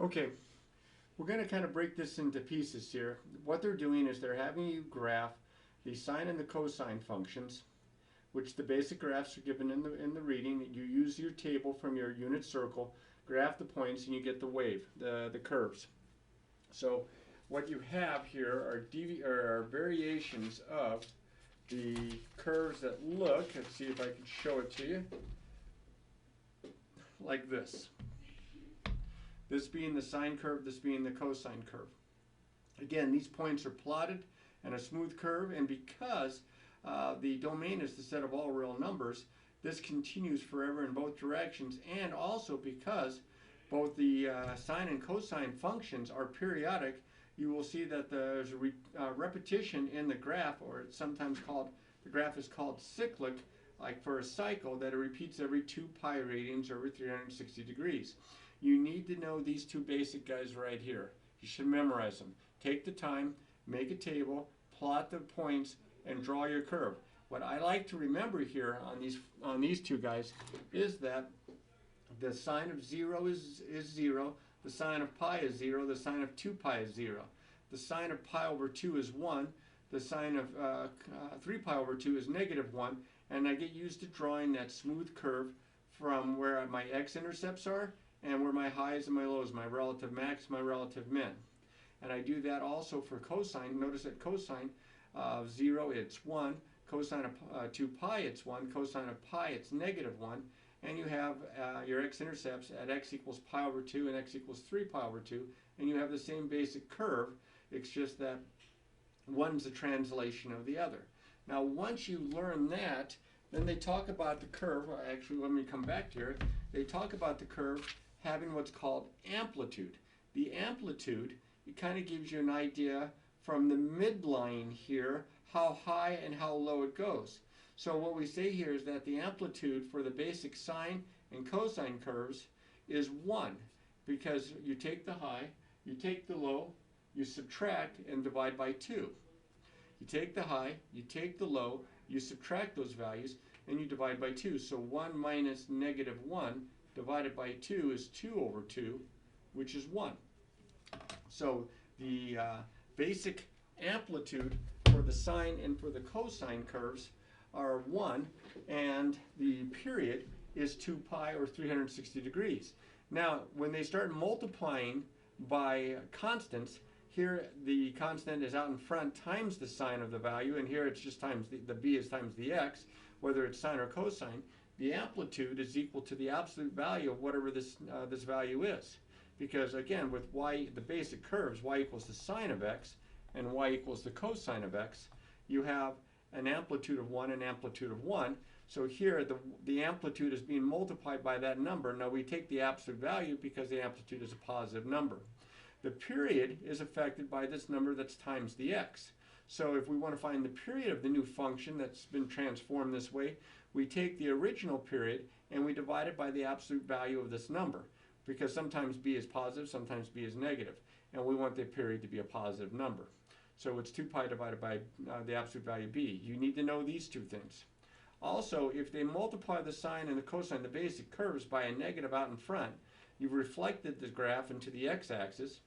Okay, we're going to kind of break this into pieces here. What they're doing is they're having you graph the sine and the cosine functions, which the basic graphs are given in the reading. You use your table from your unit circle, graph the points, and you get the wave, the curves. So what you have here are variations of the curves that look, let's see if I can show it to you, like this. This being the sine curve, this being the cosine curve. Again, these points are plotted and a smooth curve, and because the domain is the set of all real numbers, this continues forever in both directions, and also because both the sine and cosine functions are periodic, you will see that there's a repetition in the graph, or it's sometimes called, the graph is called cyclic, like for a cycle, that it repeats every 2 pi radians or every 360 degrees. You need to know these two basic guys right here. You should memorize them. Take the time, make a table, plot the points, and draw your curve. What I like to remember here on these two guys is that the sine of 0 is 0, the sine of pi is 0, the sine of 2 pi is 0. The sine of pi over 2 is 1, the sine of 3 pi over 2 is negative 1, and I get used to drawing that smooth curve from where my x-intercepts are and where my highs and my lows, my relative max, my relative min. And I do that also for cosine. Notice that cosine of 0, it's 1. Cosine of 2 pi, it's 1. Cosine of pi, it's negative 1. And you have your x-intercepts at x equals pi over 2 and x equals 3 pi over 2. And you have the same basic curve. It's just that one's a translation of the other. Now, once you learn that, then they talk about the curve. Actually, let me come back here. They talk about the curve having what's called amplitude. The amplitude, it kind of gives you an idea from the midline here how high and how low it goes. So what we say here is that the amplitude for the basic sine and cosine curves is 1, because you take the high, you take the low, you subtract and divide by 2. You take the high, you take the low, you subtract those values, and you divide by 2. So 1 minus negative 1 divided by 2 is 2 over 2, which is 1. So the basic amplitude for the sine and for the cosine curves are 1, and the period is 2 pi or 360 degrees. Now, when they start multiplying by constants, here the constant is out in front times the sine of the value, and here it's just times the b is times the x, whether it's sine or cosine. The amplitude is equal to the absolute value of whatever this value is. Because again, with y, the basic curves, y equals the sine of x and y equals the cosine of x, you have an amplitude of 1 and amplitude of 1. So here the amplitude is being multiplied by that number. Now we take the absolute value because the amplitude is a positive number. The period is affected by this number that's times the x. So if we want to find the period of the new function that's been transformed this way, we take the original period and we divide it by the absolute value of this number, because sometimes b is positive, sometimes b is negative, and we want the period to be a positive number. So it's 2 pi divided by the absolute value b. You need to know these two things. Also, if they multiply the sine and the cosine, the basic curves, by a negative out in front, you've reflected the graph into the x-axis,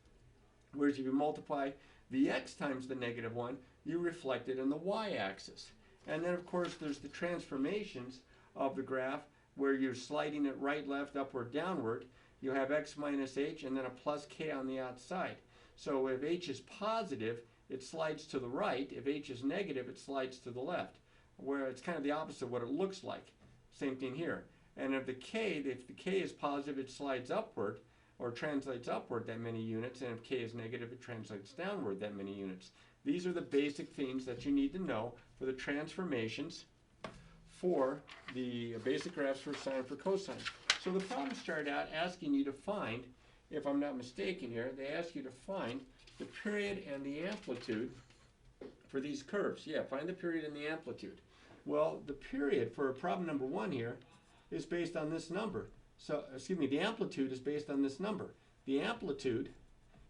whereas if you multiply the x times the negative 1, you reflect it in the y-axis. And then, of course, there's the transformations of the graph where you're sliding it right, left, upward, downward. You have x minus h and then a plus k on the outside. So if h is positive, it slides to the right. If h is negative, it slides to the left, where it's kind of the opposite of what it looks like. Same thing here. And if the k is positive, it slides upward or translates upward that many units, and if k is negative, it translates downward that many units. These are the basic things that you need to know for the transformations for the basic graphs for sine and for cosine. So the problem started out asking you to find, if I'm not mistaken here, they ask you to find the period and the amplitude for these curves. Yeah, find the period and the amplitude. Well, the period for problem number 1 here is based on this number. So, excuse me, the amplitude is based on this number. The amplitude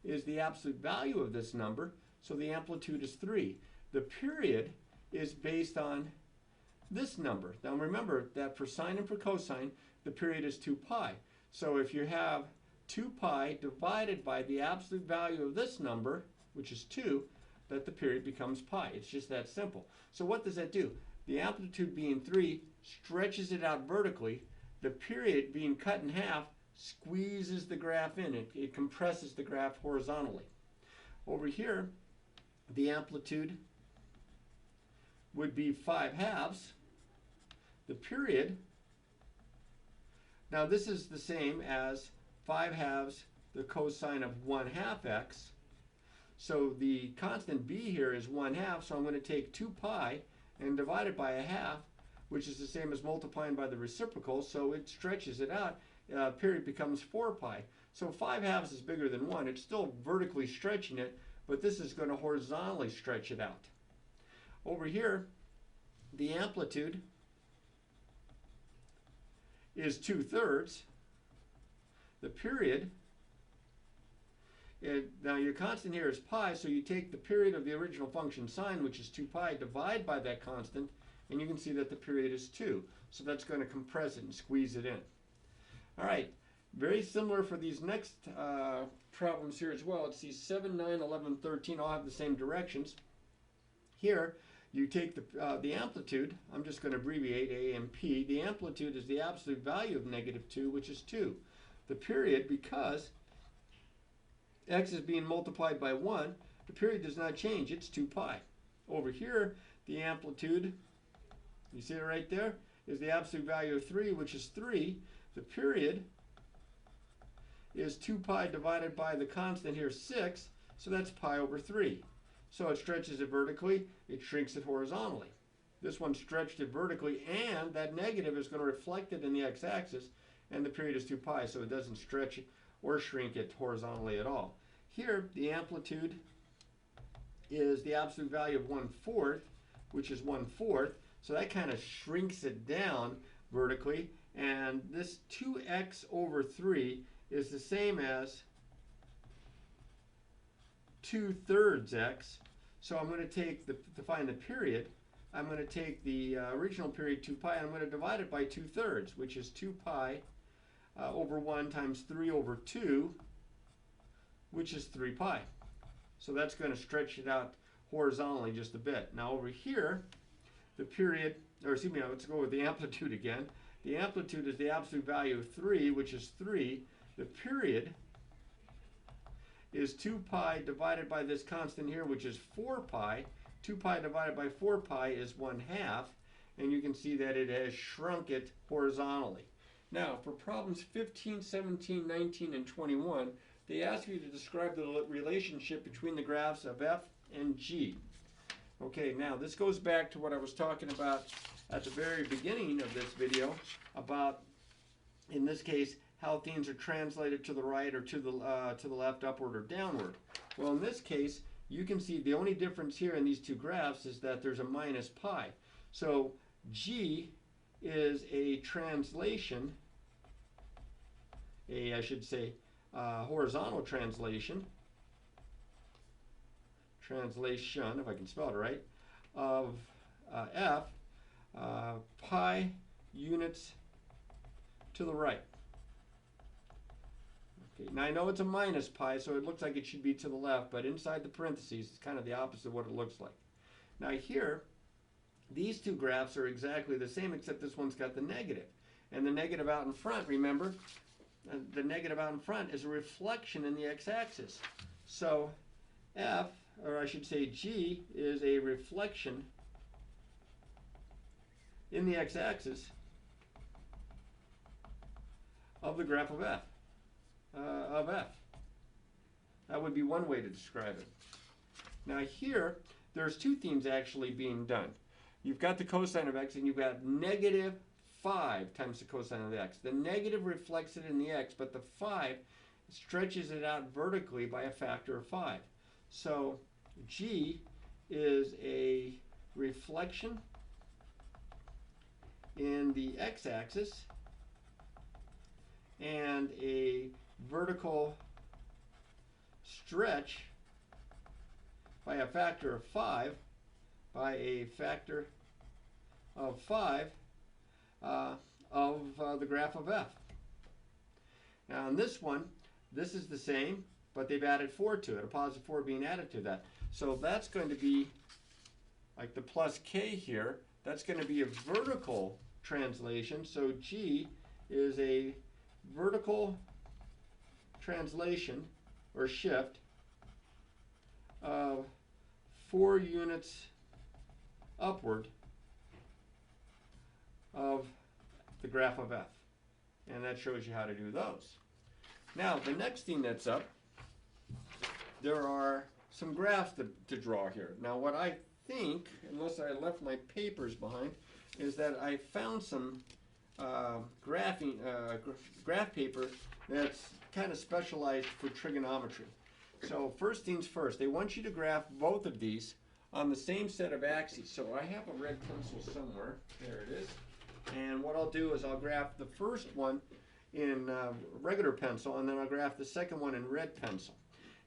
is the absolute value of this number, so the amplitude is 3. The period is based on this number. Now remember that for sine and for cosine, the period is 2 pi. So if you have 2 pi divided by the absolute value of this number, which is 2, that the period becomes pi. It's just that simple. So what does that do? The amplitude being 3 stretches it out vertically. The period being cut in half squeezes the graph in. It compresses the graph horizontally. Over here, the amplitude would be 5/2. The period, now this is the same as 5/2 the cosine of 1/2 x. So the constant b here is 1/2, so I'm going to take 2 pi and divide it by 1/2, which is the same as multiplying by the reciprocal, so it stretches it out. Period becomes 4 pi. So 5/2 is bigger than 1. It's still vertically stretching it, but this is going to horizontally stretch it out. Over here, the amplitude is 2/3. The period, now your constant here is pi, so you take the period of the original function sine, which is 2 pi, divide by that constant, and you can see that the period is 2. So that's going to compress it and squeeze it in. All right, very similar for these next problems here as well. Let's see, 7, 9, 11, 13 all have the same directions. Here, you take the amplitude. I'm just going to abbreviate A and P. The amplitude is the absolute value of -2, which is 2. The period, because x is being multiplied by 1, the period does not change. It's 2 pi. Over here, the amplitude, you see it right there, is the absolute value of 3, which is 3. The period is 2 pi divided by the constant here, 6, so that's pi over 3. So it stretches it vertically, it shrinks it horizontally. This one stretched it vertically, and that negative is going to reflect it in the x-axis, and the period is 2 pi, so it doesn't stretch it or shrink it horizontally at all. Here, the amplitude is the absolute value of 1/4, which is 1/4, so that kind of shrinks it down vertically, and this 2x over 3 is the same as 2/3 x. So I'm going to take, to find the period, I'm going to take the original period 2 pi, and I'm going to divide it by 2/3, which is 2 pi over 1 times 3 over 2, which is 3 pi. So that's going to stretch it out horizontally just a bit. Now over here, the period, or excuse me, let's go with the amplitude again. The amplitude is the absolute value of 3, which is 3. The period is 2 pi divided by this constant here, which is 4 pi. 2 pi divided by 4 pi is 1/2, and you can see that it has shrunk it horizontally. Now, for problems 15, 17, 19, and 21, they ask you to describe the relationship between the graphs of f and g. Okay, now this goes back to what I was talking about at the very beginning of this video about, in this case, how things are translated to the right or to the left, upward or downward. Well, in this case, you can see the only difference here in these two graphs is that there's a minus pi. So g is a translation, I should say, horizontal translation, if I can spell it right, of f, pi units to the right. Okay, now I know it's a minus pi, so it looks like it should be to the left, but inside the parentheses, it's kind of the opposite of what it looks like. Now here, these two graphs are exactly the same, except this one's got the negative. And the negative out in front, remember, the negative out in front is a reflection in the x-axis. So f, or I should say g, is a reflection in the x-axis of the graph of f. That would be one way to describe it. Now here, there's two things actually being done. You've got the cosine of x, and you've got -5 times the cosine of x. The negative reflects it in the x, but the 5 stretches it out vertically by a factor of 5. So g is a reflection in the x-axis and a vertical stretch by a factor of 5 of the graph of f. Now in this one, This is the same, but they've added 4 to it, a positive 4 being added to that. So that's going to be, like the plus k here, that's going to be a vertical translation. So G is a vertical translation or shift of 4 units upward of the graph of f. And that shows you how to do those. Now, the next thing that's up, there are some graphs to draw here. Now, what I think, unless I left my papers behind, is that I found some graph paper that's kind of specialized for trigonometry. So first things first, they want you to graph both of these on the same set of axes. So I have a red pencil somewhere. There it is. And what I'll do is I'll graph the first one in regular pencil, and then I'll graph the second one in red pencil.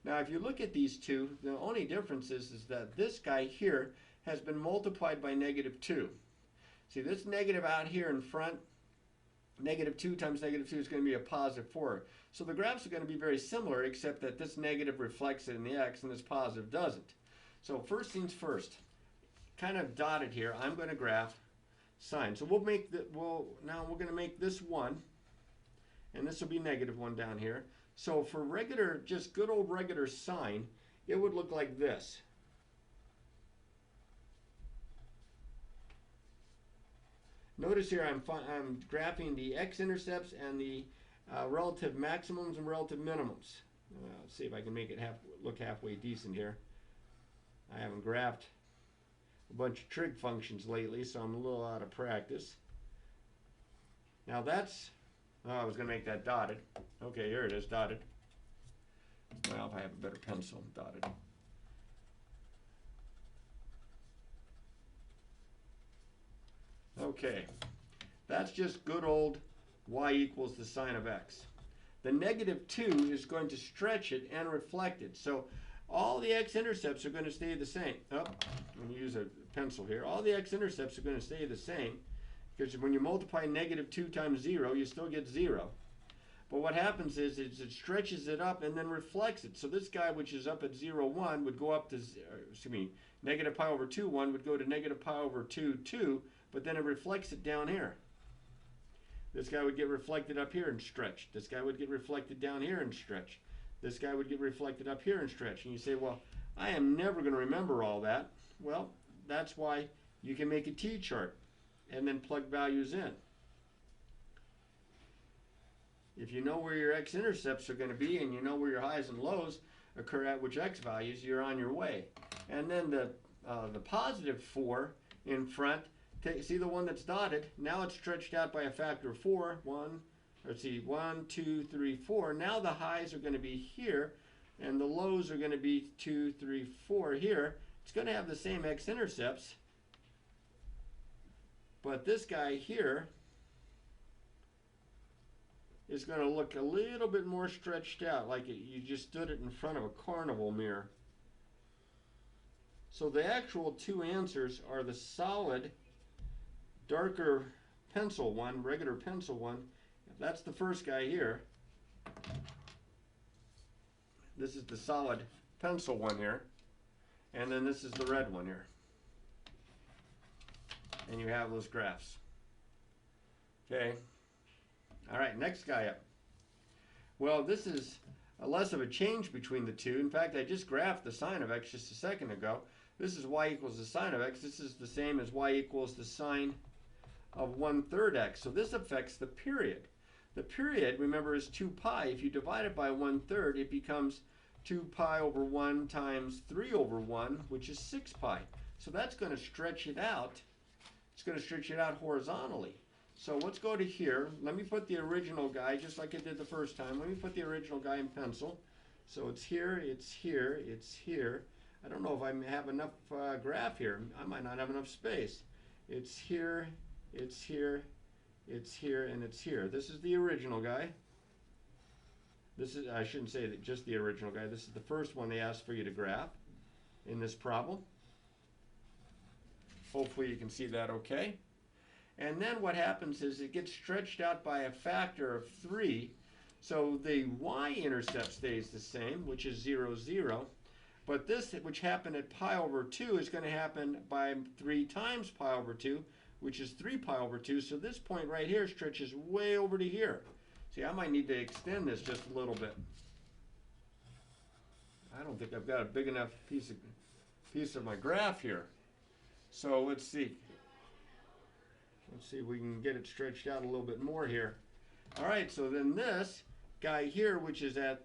Now, if you look at these two, the only difference is that this guy here has been multiplied by -2. See, this negative out here in front, -2 times -2 is going to be a positive 4. So the graphs are going to be very similar, except that this negative reflects it in the x and this positive doesn't. So first things first, kind of dotted here, I'm going to graph sine. So we'll make now we're going to make this 1, and this will be -1 down here. So for regular, just good old regular sine, it would look like this. Notice here I'm graphing the x-intercepts and the relative maximums and relative minimums. Let's see if I can make it look halfway decent here. I haven't graphed a bunch of trig functions lately, so I'm a little out of practice. Now that's, I was going to make that dotted. Okay, here it is, dotted. Well, if I have a better pencil, dotted. Okay, that's just good old y equals the sine of x. The -2 is going to stretch it and reflect it. So all the x-intercepts are going to stay the same. Oh, I'm going to use a pencil here. All the x-intercepts are going to stay the same, because when you multiply -2 times 0, you still get 0. But what happens is it stretches it up and then reflects it. So this guy, which is up at 0, 1, would go up to, negative pi over 2, 1 would go to negative pi over 2, 2, but then it reflects it down here. This guy would get reflected up here and stretched. This guy would get reflected down here and stretched. This guy would get reflected up here and stretched. And you say, well, I am never going to remember all that. Well, that's why you can make a t-chart and then plug values in. If you know where your x-intercepts are going to be and you know where your highs and lows occur at which x values, you're on your way. And then the positive 4 in front, see the one that's dotted? Now it's stretched out by a factor of 4. 1, 2, 3, 4. Now the highs are going to be here, and the lows are going to be 2, 3, 4 here. It's going to have the same x-intercepts, but this guy here is going to look a little bit more stretched out, like you just stood it in front of a carnival mirror. So the actual two answers are the solid, darker pencil one, regular pencil one. That's the first guy here. This is the solid pencil one here. And then this is the red one here. And you have those graphs. Okay. All right, next guy up. Well, this is less of a change between the two. In fact, I just graphed the sine of x just a second ago. This is y equals the sine of x. This is the same as y equals the sine of 1/3 x. So this affects the period. The period, remember, is 2 pi. If you divide it by 1/3, it becomes 2 pi over 1 times 3 over 1, which is 6 pi. So that's going to stretch it out. It's going to stretch it out horizontally. So let's go to here. Let me put the original guy, just like I did the first time. Let me put the original guy in pencil. So it's here, it's here, it's here. I don't know if I have enough graph here. I might not have enough space. It's here, it's here, it's here, and it's here. This is the original guy. This is, I shouldn't say that just the original guy. This is the first one they asked for you to graph in this problem. Hopefully you can see that okay. And then what happens is it gets stretched out by a factor of 3. So the y-intercept stays the same, which is 0, 0. But this, which happened at pi over 2, is going to happen by 3 times pi over 2, which is 3 pi over 2. So this point right here stretches way over to here. See, I might need to extend this just a little bit. I don't think I've got a big enough piece of my graph here. So let's see. Let's see if we can get it stretched out a little bit more here. All right, so then this guy here, which is at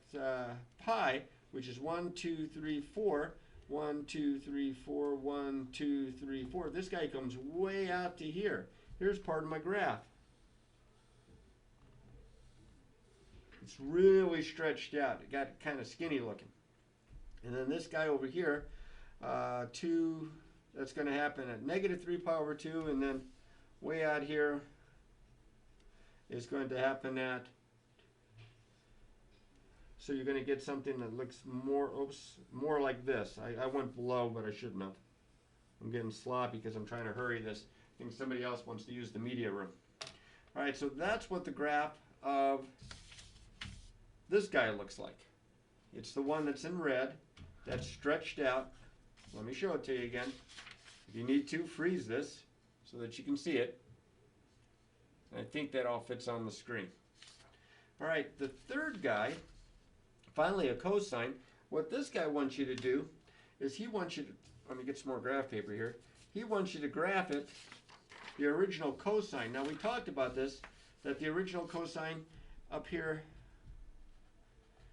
pi, which is 1, 2, 3, 4, 1, 2, 3, 4, 1, 2, 3, 4. This guy comes way out to here. Here's part of my graph. It's really stretched out. It got kind of skinny looking. And then this guy over here, 2, that's going to happen at negative 3 pi over 2, and then way out here is going to happen at, so you're going to get something that looks more like this. I went below, but I shouldn't have. I'm getting sloppy because I'm trying to hurry this. I think somebody else wants to use the media room. All right, so that's what the graph of this guy looks like. It's the one that's in red, that's stretched out. Let me show it to you again. If you need to, freeze this so that you can see it. And I think that all fits on the screen. All right, the third guy, finally a cosine. What this guy wants you to do is he wants you to, let me get some more graph paper here. He wants you to graph it, the original cosine. Now we talked about this, that the original cosine up here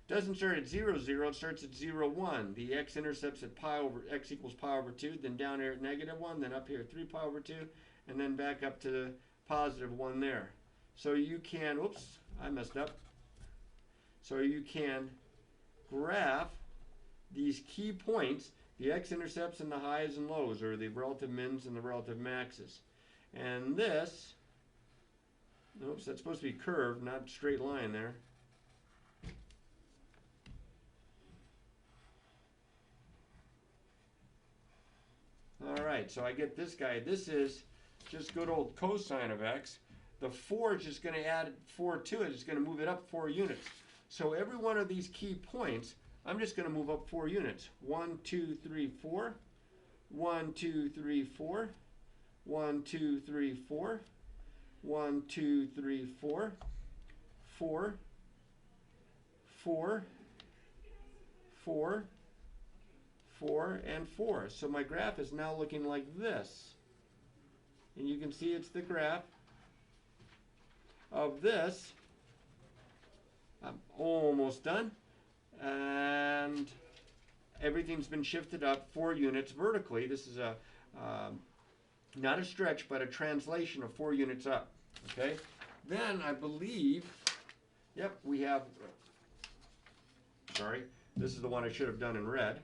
doesn't start at 0, 0, it starts at 0, 1. The x-intercept's at pi over, x equals pi over 2, then down here at negative 1, then up here at 3 pi over 2, and then back up to positive 1 there. So you can, oops, I messed up. So you can graph these key points, the x-intercepts and the highs and lows, or the relative mins and the relative maxes. And this, oops, that's supposed to be curved, not straight line there. All right, so I get this guy. This is just good old cosine of x. The 4 is just going to add 4 to it. It's going to move it up 4 units. So every one of these key points, I'm just going to move up 4 units. 1, 2, 3, 4. 1, 2, 3, 4. 1, 2, 3, 4. 1, 2, 3, 4. 4. 4. 4. 4 and 4. So my graph is now looking like this. And you can see it's the graph of this. I'm almost done. And everything's been shifted up 4 units vertically. This is a not a stretch, but a translation of 4 units up. Okay? Then I believe, yep, we have, sorry, this is the one I should have done in red.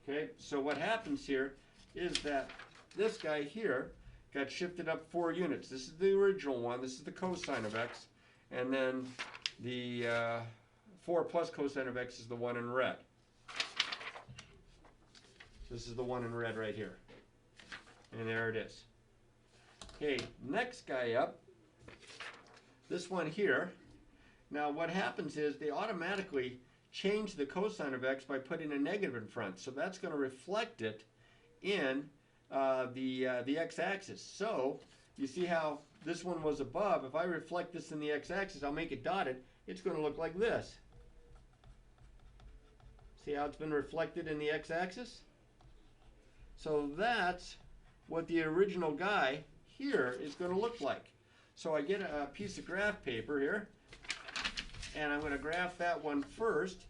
Okay, so what happens here is that this guy here got shifted up 4 units. This is the original one. This is the cosine of x. And then the 4 plus cosine of x is the one in red. This is the one in red right here. And there it is. Okay, next guy up, this one here. Now what happens is they automatically change the cosine of x by putting a negative in front. So that's going to reflect it in the x-axis. So you see how this one was above. If I reflect this in the x-axis, I'll make it dotted. It's going to look like this. See how it's been reflected in the x-axis? So that's what the original guy here is going to look like. So I get a piece of graph paper here, and I'm going to graph that one first.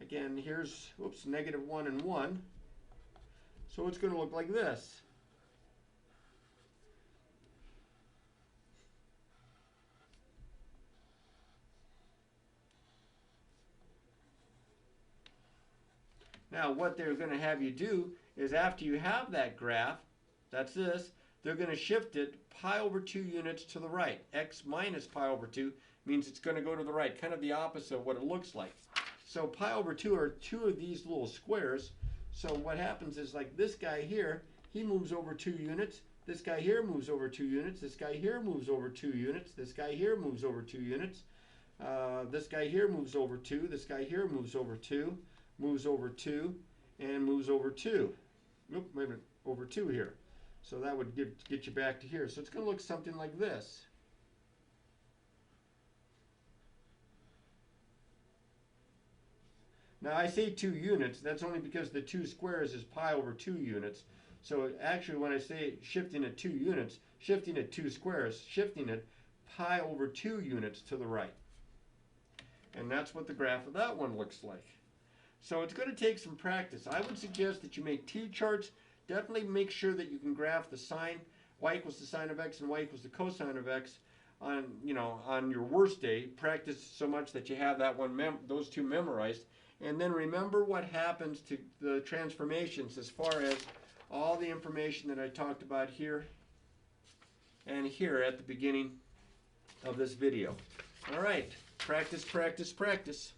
Again, here's, whoops, negative 1 and 1. So it's going to look like this. Now, what they're going to have you do is after you have that graph, that's this, they're going to shift it pi over 2 units to the right. X minus pi over 2 means it's going to go to the right, kind of the opposite of what it looks like. So pi over 2 are 2 of these little squares. So what happens is like this guy here, he moves over 2 units. This guy here moves over 2 units. This guy here moves over 2 units. This guy here moves over 2 units. This guy here moves over 2. This guy here moves over 2. Moves over 2. And moves over 2. Oop, wait a minute. Over 2 here. So that would get you back to here. So it's going to look something like this. Now I say 2 units, that's only because the 2 squares is pi over 2 units. So actually when I say shifting at 2 units, shifting at 2 squares, shifting it pi over 2 units to the right. And that's what the graph of that one looks like. So it's going to take some practice. I would suggest that you make T-charts. Definitely make sure that you can graph the sine, y equals the sine of x and y equals the cosine of x on, on your worst day. Practice so much that you have that one those two memorized. And then remember what happens to the transformations as far as all the information that I talked about here and here at the beginning of this video. All right, practice, practice, practice.